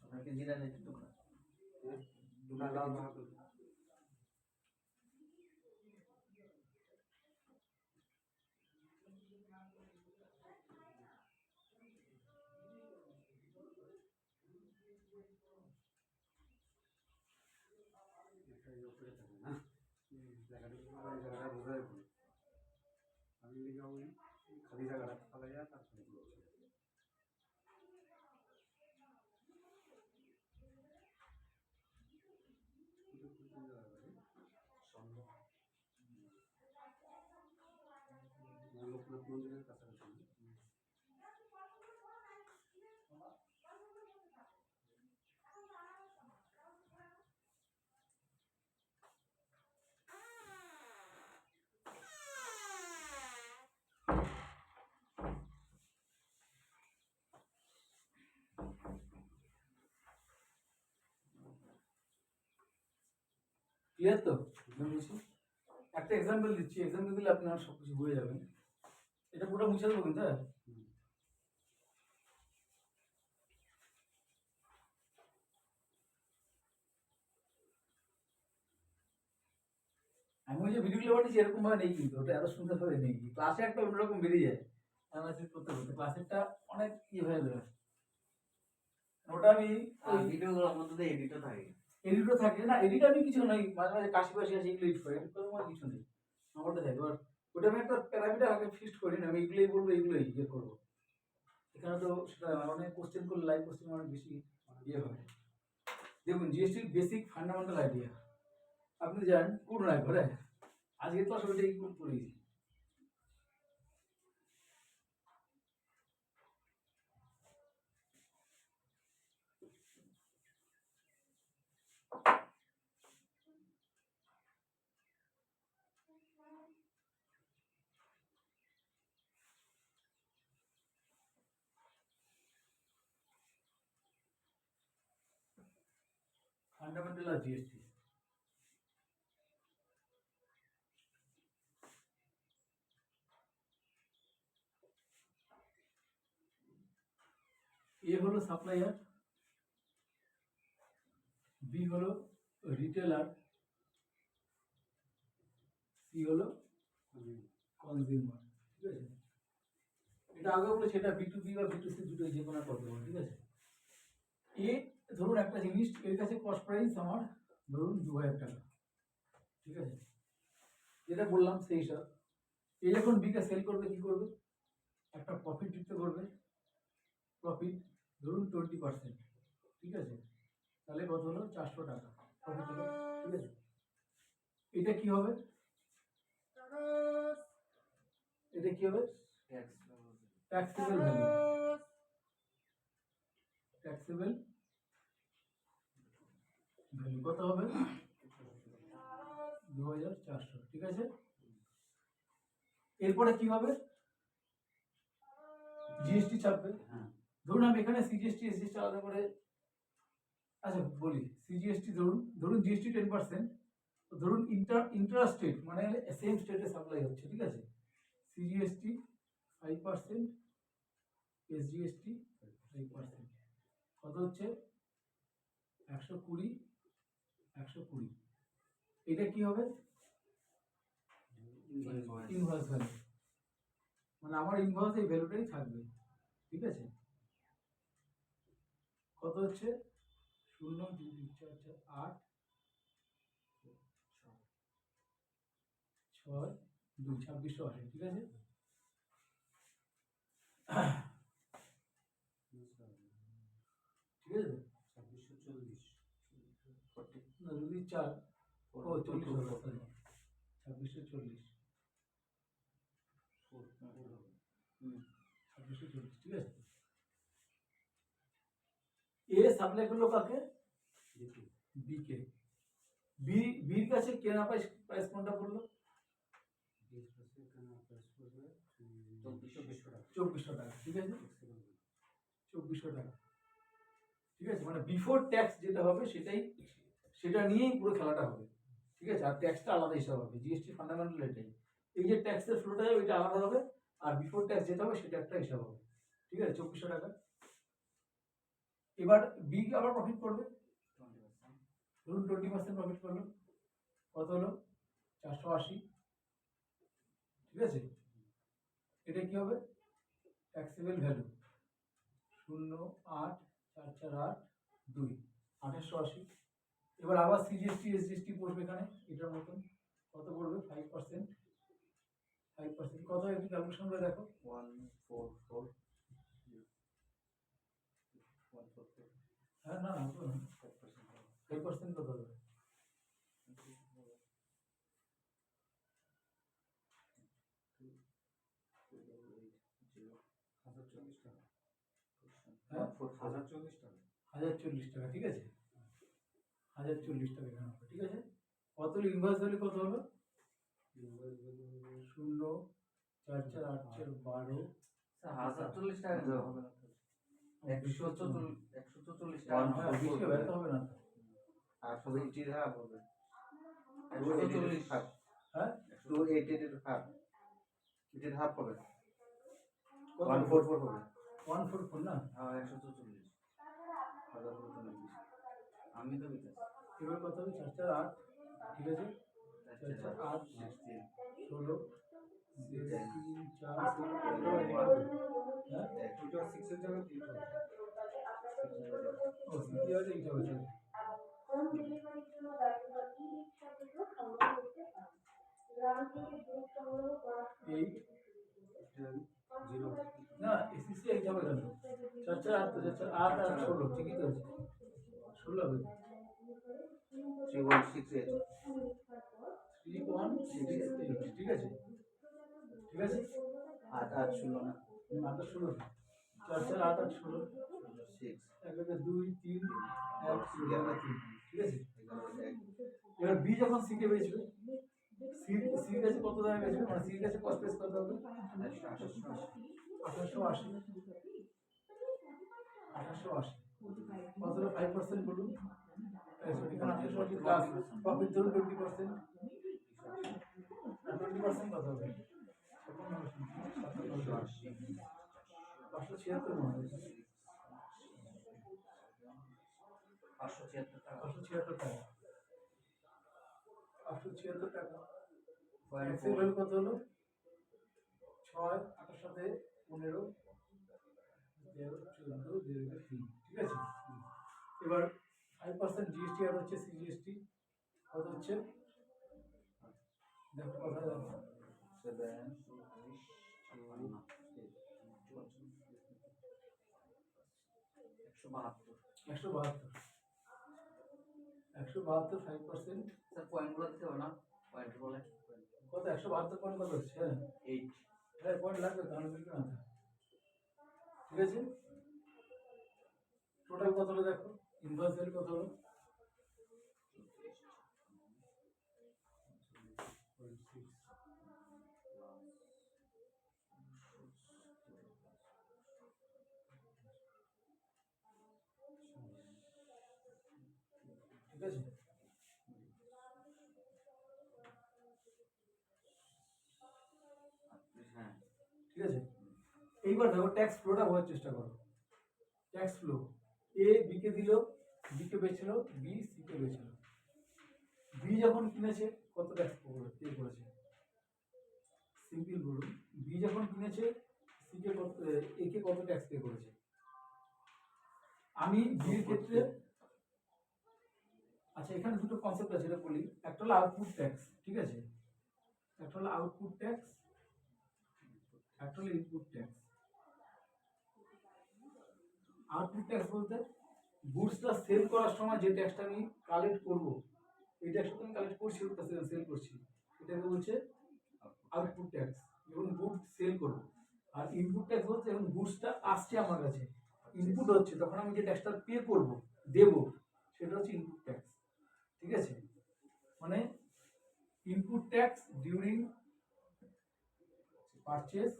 আপনাকে জিরা নিতে টুকরা দুটো লাল বাহাদুর। একটা ইয়ে করে থাকে না, জায়গাটা বোঝা যাবে, আমি লিখে ওই খালি জায়গাটা ফালাইয়া তারপরে বলছি। লোকনাথ মন্দিরের কাছাকাছি। ক্লিয়ার তো? আমি বলছি একটা এক্সাম্পল দিচ্ছি, এক্সাম্পল দিলে আপনার সব কিছু বুঝে যাবেন। এটা পুরো মুছে দেবো কিন্তু, হ্যাঁ? আমি ওই যে ভিডিওগুলো বানিয়েছি এরকম ভাবে নেই, কিন্তু ওটা এত সুন্দর ভাবে নেই। ক্লাসে একটা অন্যরকম বেরিয়ে যায় অ্যানালাইসিস করতে করতে, ক্লাসেরটা অনেক ইয়ে হয়ে যায়। ওটা আমি আর ভিডিওগুলোর মধ্যে তো এডিটও থাকে। এডিটও থাকে না, এডিট আমি কিছু নাই, মাঝে মাঝে কাশি বাসি আছে এগুলো এডিট করে, এডিট করে আমার কিছু নেই, আমারটা থাকে। এবার ওটা আমি একটা প্যারামিটার আগে ফিক্সড করি না, আমি এগুলোই বলবো এগুলোই ইয়ে করবো। এখানে তো সেটা অনেক কোশ্চেন করলে লাইভ কোশ্চেন অনেক বেশি ইয়ে হয়। দেখুন জিএসটির বেসিক ফান্ডামেন্টাল আইডিয়া আপনি জানেন কোন রায় করে, আজকে ক্লাস ওইটাই পড়েছি। ফান্ডামেন্টাল আর জিএসটি, এ হলো সাপ্লায়ার, বি হলো রিটেলার, সি হলো কনজিউমার। ঠিক আছে, এটা আগে বলে সেটা B2B বা B2C দুটো যে কোনো করতে পারো। ঠিক আছে, এ ধরুন একটা জিনিস এর কাছে কস্ট প্রাইস আমার ধরুন 2000 টাকা। ঠিক আছে, যেটা বললাম সেই হিসাব। এ যখন বিকে সেল করবে কি করবে, একটা প্রফিট দিতে করবে, প্রফিট ধরুন 20%। ঠিক আছে, তাহলে কত হলো 400 টাকা প্রফিট হলো। ঠিক আছে, এটা কি হবে, এটা কি হবে, ট্যাক্সেবল ভ্যালু, ট্যাক্সেবল ভ্যালু কত হবে 2400। ঠিক আছে, এরপরে কি হবে, জিএসটি চাপবে। ধরুন আমি এখানে সিজিএসটি এসজিএসটি আলাদা করে, আচ্ছা বলি, সিজিএসটি ধরুন ধরুন জিএসটি 10%, ধরুন ইন্টার স্টেট মানে সেম স্টেটে সাপ্লাই হচ্ছে। ঠিক আছে, সিজিএসটি 5%, এসজিএসটি 5%, কত হচ্ছে 120, 120। এটা কি হবে, ইনভয়েস ভ্যালু, মানে আমার ইনভয়েস এই ভ্যালুটাই থাকবে। ঠিক আছে, কত হচ্ছে 0 2 2 4 4 8 6 2 2680। ঠিক আছে, ঠিক আছে, 2640 না যদি 4 ও 40 হবে, সরি 2640, 2640। ঠিক আছে, এ সাপ্লাই করলো কাকে, বি কে। বির কাছে কেনা প্রাইস প্রাইস কোনটা পড়লো 2400 টাকা। ঠিক আছে, 2400 টাকা। ঠিক আছে, মানে বিফোর ট্যাক্স যেটা হবে সেটাই, সেটা নিয়েই পুরো খেলাটা হবে। ঠিক আছে, আর ট্যাক্সটা আলাদা হিসাব হবে, জিএসটি ফান্ডামেন্টাল এটাই, এই যে ট্যাক্সের ফ্লোটা যাবে এটা আলাদা হবে, আর বিফোর ট্যাক্স যেটা হবে সেটা একটা হিসাব হবে। ঠিক আছে, 2400 টাকা। এবার বি আবার প্রফিট করবে, ধরুন 20% প্রফিট করলো, কত হলো 480। ঠিক আছে, এটা কি হবে, ট্যাক্সেবল ভ্যালু 0 8 4 4 8 2 2880। এবার আবার সিজিএসটি এসজিএসটি পড়বে এখানে এটার মতন, কত পড়বে 5%, 5% কত, একটু ক্যালকুলেশন করে দেখো। 144 হ্যাঁ, না না 5% কত হবে, 1040 টাকা। হ্যাঁ 1040 টাকা। 1040 টাকা, ঠিক আছে, 1040 টাকা এখানে হবে, ঠিক আছে। কত হলো ইনভয়েস ভ্যালু, কত হলো? ইনভয়েস ভ্যালু 0 4 4 8 4 12 স্যার 1040 টাকা দেওয়া হবে না তো? 144 টাকা হ্যাঁ, বেশি হবে, এত হবে না তো। আর সব 80 হাফ হবে 140 হাফ হ্যাঁ 288 হাফ 80 হাফ হবে কত? 144 হবে 144 না? হ্যাঁ 144 আমি তো বিকাশ এবার কত হবে? 4 4 8, ঠিক আছে, 4 4 8 16 3 4 হ্যাঁ 2 আর 6 এর জায়গায় 3 হবে। ও সিটি আছে, এইটা হচ্ছে হোম ডেলিভারির জন্য ব্যবহৃত ই-রিকশা থেকেও সংগ্রহ করতে পারেন। গ্রাম থেকে দুধ সংগ্রহ করা 8 0 না, এসিসি এই যাবে কেন? 4 4 8 তো 4 8 আর 16, ঠিকই তো আছে, 16 হবে। 3168 3168, ঠিক আছে, ঠিক আছে, 8 8 ষোলো না 8 আর 16, 4 4 8 আর 16, 6 এক 2 3 1 3, ঠিক আছে। এখানে এবার বি যখন সি কে বেচবে, সির কাছে কত দামে বেচবে, মানে সির কাছে কস্ট প্রাইস কত হবে? 1880, কতটা 5% বলুন, এখানে 1880 প্লাস প্রফিট ধরুন 20%, 20% কত হবে? 576 মনে হয়, 576 টাকা 576 টাকা, 576 টাকা। পয়েন্ট ট্যাক্সের ভ্যালু কত হলো? 6 8 সাথে 15 0 14 0 3, ঠিক আছে। এবার 5% জিএসটি আর হচ্ছে সিজিএসটি, কত হচ্ছে? দেখো কথা যাচ্ছে 172, 172 5%, স্যার পয়েন্টগুলো দিতে হবে না? পয়েন্ট বলে কত? 172 পয়েন্ট কত হচ্ছে? 8 হ্যাঁ পয়েন্ট লাগবে, তাহলে বিক্রি না থাকে, ঠিক আছে। টোটাল কত হলো দেখো, ইনভয়েস ভ্যালু কত হলো? 0.6 ঠিক আছে, হ্যাঁ ঠিক আছে। এইবার দেখো ট্যাক্স ফ্লোটা বোঝার চেষ্টা করো। ট্যাক্স ফ্লো, এ বি কে দিল, বি কে বেচছিল, বি সি কে বেচছিল। বি যখন কিনেছে কত ট্যাক্স পে করেছে? সিম্পল বলুন, বি যখন কিনেছে সি কে কত, এ কে কত ট্যাক্স পে করেছে? আমি বির ক্ষেত্রে, আচ্ছা এখানে দুটো কনসেপ্ট আছে, এটা বলি। একটা হলো আউটপুট ট্যাক্স, ঠিক আছে, একটা হলো আউটপুট ট্যাক্স, একটা হলো ইনপুট ট্যাক্স। আউটপুট ট্যাক্স বলতে গুডসটা সেল করার সময় যে ট্যাক্সটা আমি কালেক্ট করব, এই ট্যাক্সটা আমি কালেক্ট করছি, ওটা সেল করছি, এটাকে বলছে আউটপুট ট্যাক্স, যখন গুড সেল করব। আর ইনপুট ট্যাক্স বলতে যখন গুডসটা আসছে আমার কাছে, ইনপুট হচ্ছে, তখন আমি যে ট্যাক্সটা পে করব, দেব, সেটা হচ্ছে ইনপুট ট্যাক্স, ঠিক আছে। মানে input tax during purchase,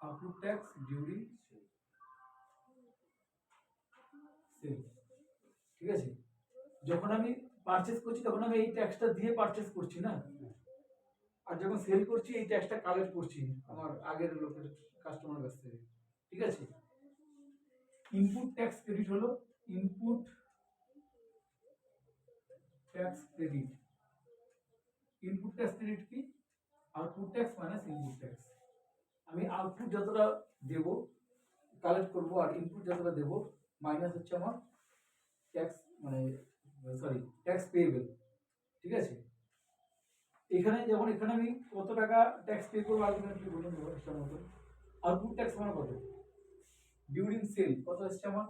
output tax during sale, ঠিক আছে। যখন আমি পারচেজ করছি তখন আমি এই ট্যাক্সটা দিয়ে পারচেজ করছি না, আর যখন সেল করছি এই ট্যাক্সটা কালেক্ট করছি আমার আগের লোকের, কাস্টমার কাছ থেকে, ঠিক আছে। ইনপুট ট্যাক্স ক্রেডিট হলো input tax credit. Input tax credit কি? Output tax minus input tax. আমি আউটপুট যতটা দেব কালেক্ট করব, আর ইনপুট যতটা দেব মাইনাস হচ্ছে আমার ট্যাক্স, মানে সরি ট্যাক্স পেয়েবল, ঠিক আছে। এখানে যেমন এখানে আমি কত টাকা ট্যাক্স পে করবো আলটিমেটলি বলুন ইচ্ছার মতো। আউটপুট ট্যাক্স মানে কত? ডিউরিং সেল কত আসছে আমার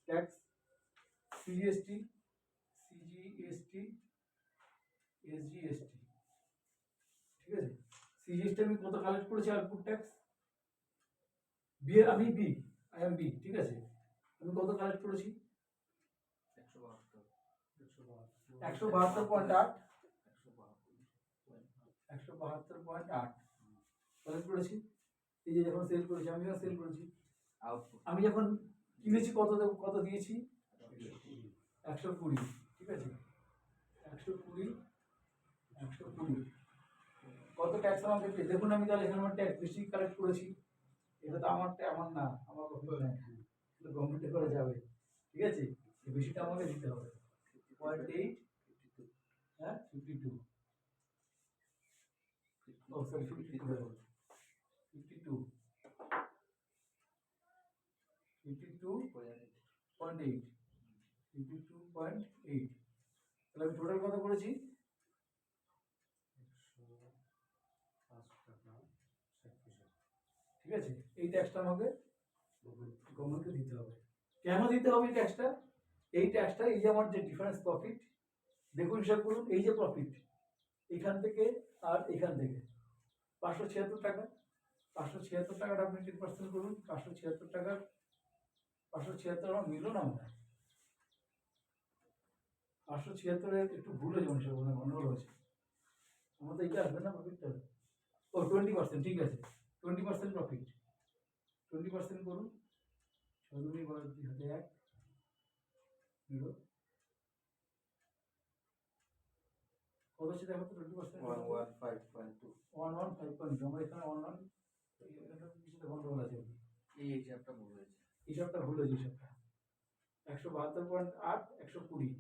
ট্যাক্স? সিজিএসটি, সিজিএসটি, এসজিএসটি, ঠিক আছে। সিজিএসটি আমি কত কালেক্ট করেছি আউটপুট ট্যাক্স? আমি বি, আই এম বি, ঠিক আছে। আমি কত কালেক্ট করেছি? 172.8 172.8 কালেক্ট করেছি। এই যে যখন সেল করেছি, আমি যখন সেল করেছি, আউটপুট আমি যখন কিনেছি কত দিয়েছি? 120, ঠিক আছে। 120 কত ট্যাক্স আমাকে পে? দেখুন আমি তাহলে এখানে আমার ট্যাক্স বেশি কালেক্ট করেছি। এটা তো আমার আমার না, আমার প্রফিট নাই, এটা গভর্নমেন্টে করে যাবে, ঠিক আছে। এই বেশিটা আমাকে দিতে হবে। 0.8, হ্যাঁ 52, ও সরি 52, 52.8, তাহলে আমি টোটাল কত করেছি? 105 টাকা 60 পয়সা। ঠিক আছে। এই ট্যাক্সটা আমাকে গভর্নমেন্টকে দিতে হবে। কেন দিতে হবে এই ট্যাক্সটা? এই ট্যাক্সটা, এই যে আমার যে ডিফারেন্স প্রফিট, দেখুন হিসাব করুন, এই যে প্রফিট এখান থেকে আর এখান থেকে 576 টাকা, 576 টাকাটা আপনি 10% করুন। 576 টাকা, 576 আমার মিলল না মনে হয়। 576 একটু ভুল হয়েছে মনে হয়, গন্ডগোল হয়েছে। আমার তো এইটা আসবে না প্রফিটটা। ও 20%, ঠিক আছে। 20% প্রফিট, 20% করুন। 6 2 12 2 হাতে 1 0 কত হচ্ছে দেখো তো? 20% 115.2 115.2। আমার এখানে 11 এটা কিছুতে গন্ডগোল আছে। এই হিসাবটা ভুল হয়েছে। হিসাবটা ভুল হয়েছে, হিসাবটা 172.8 120।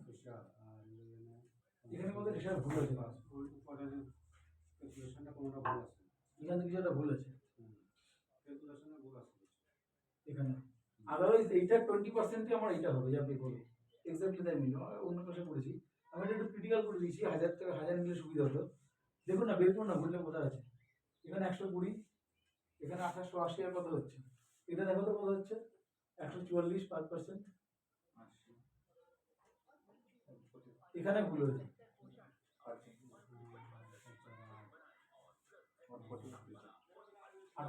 পয়সা আর এখানে বলতে হিসাব ভুল আছে, উপরের ক্যালকুলেশনটা কোনটা ভুল আছে? এখানে কিছু একটা ভুল আছে ক্যালকুলেশনে ভুল আছে। এখানে। আদারওয়াইজ এইটা 20%ই আমার এইটা হবে, যা পে করবো। এক্স্যাক্টলি তাই মিলল। অন্য পাশে করেছি আমি, এটা একটু ক্রিটিক্যাল করে দিয়েছি। 1000 টাকা 1000 নিলে সুবিধা হতো। দেখুন না, বের করুন না, ভুলটা কোথায় আছে। এখানে 120, এখানে 2880 আর কত হচ্ছে? এটা দেখো তো কত হচ্ছে? 144, 5%। এখানে ভুল হয়েছে।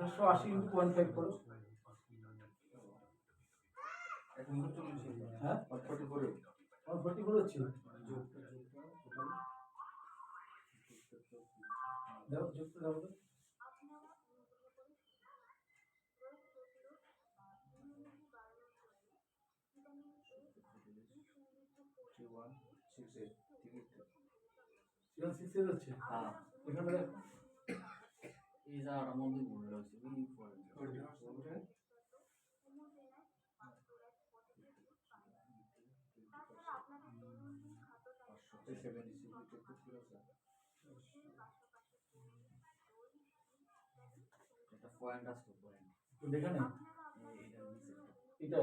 2880 ইন্টু 0.5 করো। হ্যাঁ 144 হচ্ছে। দেখো যুক্ত দেখো তো। সেখানে 6 হচ্ছে। হ্যাঁ এখানে দেখো এই জায়গাটার মধ্যে ভুল হয়েছে। একটা পয়েন্ট আসতো, পয়েন্ট তো দেখে নেই এইটার নিচে এটা।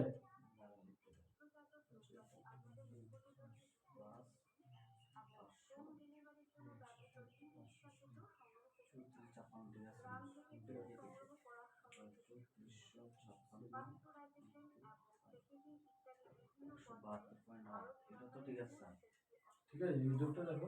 এটা তো ঠিক আছে। ঠিক আছে, ইউটিউবটা দেখো।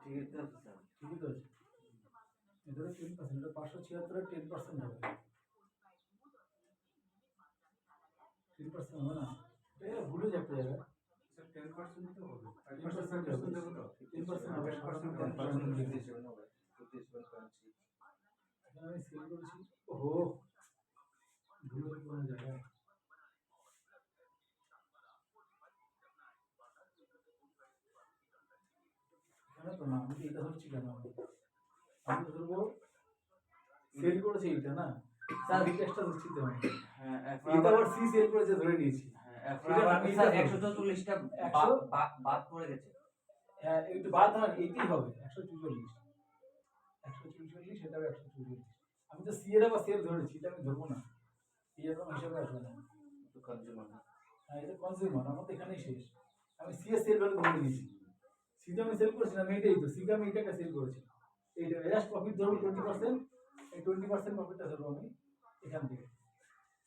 ঠিক আছে স্যার। ঠিকই তো আছে। এটা 10%, এটা 576 10% হবে। 10% হবে না, এটা ভুলে যায় একটা জায়গায়। 10% তো হবে। 10% হবে। 10% হবে। 10% এখানে আমি সেল করেছি। ওহো, ভুল হয়ে কোনো জায়গায়। এখানে তো না, আমি তো এটা ধরছি কেন? আমি তো ধরবো সেল করেছে এইটা না, স্যার এই ট্যাক্সটা ধরছি তো আমি। হ্যাঁ এটা আবার সি সেল করেছে ধরে নিয়েছি। হ্যাঁ এখন আবার আমি স্যার এটা 144টা 100 বাদ পড়ে গেছে। হ্যাঁ একটু বাদ হয় এইটাই হবে 144 এটা 144। আমি তো সি এর আবার সেল ধরেছি, এটা আমি ধরবো না, এই রকম হিসাবে আসবে না। তো কনজিউমার না। হ্যাঁ এটা কনজিউমার, আমার তো এখানেই শেষ। আমি সি এর সেল ভ্যালু ধরে নিয়েছি, সি তো আমি সেল করেছি না, আমি এটাই তো সিকে আমি এটাকে সেল করেছি। এইটা জাস্ট প্রফিট ধরবো 20%, এই 20% প্রফিটটা ধরবো আমি এখান থেকে।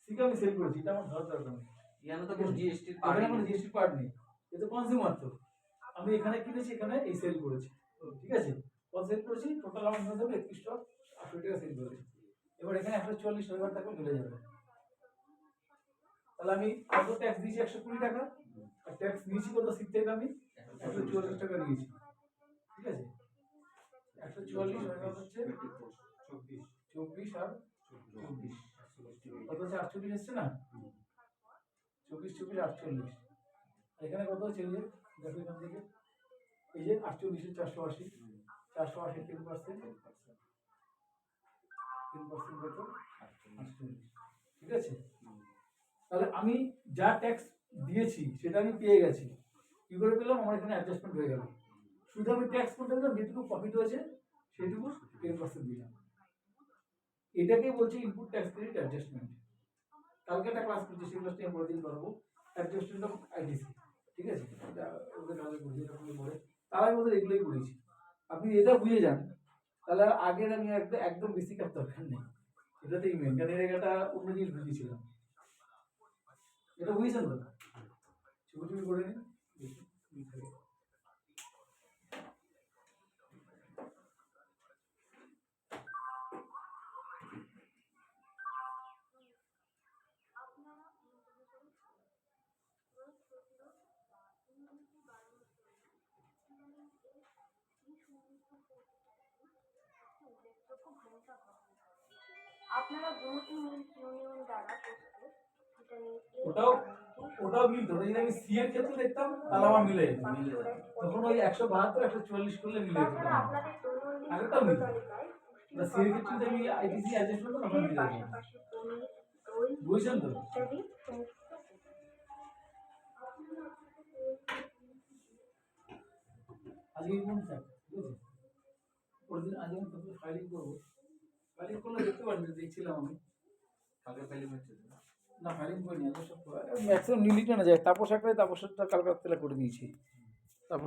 সিকে আমি সেল করেছি, এটা আমার ধরার দরকার নেই, ইয়ানো তো কোনো জিএসটি এখানে কোনো জিএসটি পার্ট নেই, এ তো কনজিউমার। তো আমি এখানে কিনেছি, এখানে এই সেল করেছি, ঠিক আছে। কত সেল করেছি, টোটাল আমার ধরে দেবো 3180 টাকা সেল করেছি। এবার এখানে 144 টাকা মিলে যাবে। তাহলে আমি কত ট্যাক্স দিয়েছি, 120 টাকা, আর ট্যাক্স নিয়েছি কত সিট থেকে, আমি 144 টাকা নিয়েছি, ঠিক আছে। 144 টাকা হচ্ছে 24 আর 24 কত হচ্ছে 48 এসছে না, 24 24 48। এখানে কত হচ্ছে, এই যে দেখো এখান থেকে, এই যে 48 এর 480, 480 10%, 10% কত 48, ঠিক আছে। তাহলে আমি যা ট্যাক্স দিয়েছি সেটা আমি পেয়ে গেছি, কি করে পেলাম, আমার এখানে অ্যাডজাস্টমেন্ট হয়ে গেল। শুধু আমি ট্যাক্স করতে দিলাম, যেটুকু প্রফিট হয়েছে সেটুকু 10% দিলাম। এটাকেই বলছি ইনপুট ট্যাক্স ক্রেডিট অ্যাডজাস্টমেন্ট। কালকে একটা ক্লাস করছি, সেই ক্লাসটা আমি দিন করবো, অ্যাডজাস্টমেন্ট অফ আইটিসি, ঠিক আছে। এটা ওদের কাজে করছি, এটা আপনি পড়ে তারাই ওদের এগুলোই করেছি। আপনি এটা বুঝে যান, তাহলে আর আগের আমি একদম বেশি কাজ দরকার নেই, এটাতেই মেন। কারণ এর একটা অন্য জিনিস বুঝিয়েছিলাম, এটা বুঝেছেন তো, ছবি টবি করে নিন দেখি কি থাকে। আপনারা গুমতি মিল্ক ইউনিয়ন দ্বারা প্রস্তুত ভিটামিন এ ওটাও মিল ধরে, যদি আমি সি এর ক্ষেত্রে দেখতাম তাহলে আমার মিলে যেত, তখন ওই 172 144 করলে মিলে যেত। তাছাড়া আপনাদের দৈনন্দিন আগেরটাও মিল, তালিকায় সি এর ক্ষেত্রে যদি আমি আইটিসি অ্যাডজাস্ট করতাম তখন মিলে যেত। পাশাপাশি পনির, দই বুঝছেন তো, ইত্যাদি সমস্ত আজকে কোন স্যার, ঠিক আছে। পরদিন আজকে আমি তোকে ফাইলিং করবো, ফাইলিং করলে দেখতে পারেন, দেখছিলাম আমি কালকে পেলে হচ্ছে না, ফাইলিং করিনি, আজকে সব ম্যাক্সিমাম নিলিটা না যায়, তাপস একটা তাপসটা কালকে রাত্রে করে দিয়েছি।